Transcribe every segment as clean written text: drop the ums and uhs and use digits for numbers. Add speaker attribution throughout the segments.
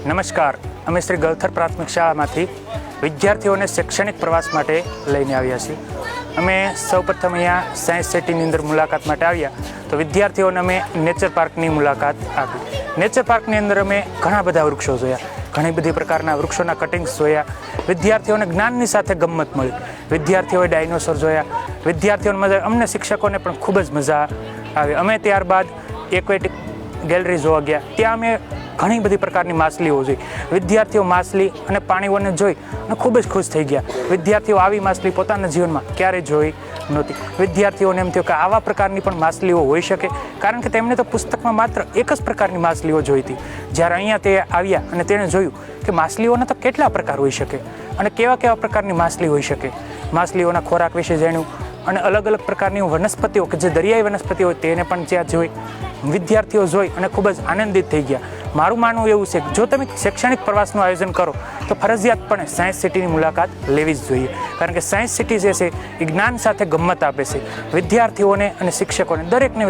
Speaker 1: નમસ્કાર, અમે શ્રી ગલથર પ્રાથમિક શાળામાંથી વિદ્યાર્થીઓને શૈક્ષણિક પ્રવાસ માટે લઈને આવ્યા છીએ। અમે સૌપ્રથમ અહીંયા સાયન્સ સિટીની અંદર મુલાકાત માટે આવ્યા તો વિદ્યાર્થીઓને અમે નેચર પાર્કની મુલાકાત આપી। નેચર પાર્કની અંદર અમે ઘણા બધા વૃક્ષો જોયા, ઘણી બધી પ્રકારના વૃક્ષોના કટિંગ્સ જોયા। વિદ્યાર્થીઓને જ્ઞાનની સાથે ગમ્મત મળી, વિદ્યાર્થીઓએ ડાયનોસોર જોયા, વિદ્યાર્થીઓને મજા, અમને શિક્ષકોને પણ ખૂબ જ મજા આવી। અમે ત્યારબાદ એક્વેટિક ગેલેરી જોવા ગયા, ત્યાં અમે ઘણી બધી પ્રકારની માછલીઓ જોઈ। વિદ્યાર્થીઓ માછલી અને પાણીઓને જોઈ અને ખૂબ જ ખુશ થઈ ગયા। વિદ્યાર્થીઓ આવી માછલી પોતાના જીવનમાં ક્યારેય જોઈ નહોતી। વિદ્યાર્થીઓને એમ થયું કે આવા પ્રકારની પણ માછલીઓ હોઈ શકે, કારણ કે તેમણે તો પુસ્તકમાં માત્ર એક જ પ્રકારની માછલીઓ જોઈ હતી। જ્યારે અહીંયા તે આવ્યા અને તેણે જોયું કે માછલીઓના તો કેટલા પ્રકાર હોઈ શકે અને કેવા કેવા પ્રકારની માછલી હોઈ શકે। માછલીઓના ખોરાક વિશે જાણ્યું અને અલગ અલગ પ્રકારની વનસ્પતિઓ કે જે દરિયાઈ વનસ્પતિઓ હોય તેને પણ ત્યાં જોઈ વિદ્યાર્થીઓ જોઈ અને ખૂબ જ આનંદિત થઈ ગયા। મારું માનવું એવું છે કે જો તમે શૈક્ષણિક પ્રવાસનું આયોજન કરો તો ફરજિયાતપણે સાયન્સ સિટીની મુલાકાત લેવી જ જોઈએ, કારણ કે સાયન્સ સિટી જે છે એ જ્ઞાન સાથે ગમ્મત આપે છે। વિદ્યાર્થીઓને અને શિક્ષકોને દરેકને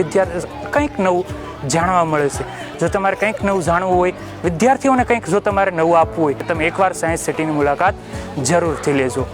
Speaker 1: કંઈક નવું જાણવા મળે છે। જો તમારે કંઈક નવું જાણવું હોય, વિદ્યાર્થીઓને કંઈક જો તમારે નવું આપવું હોય તો તમે એકવાર સાયન્સ સિટીની મુલાકાત જરૂરથી લેજો।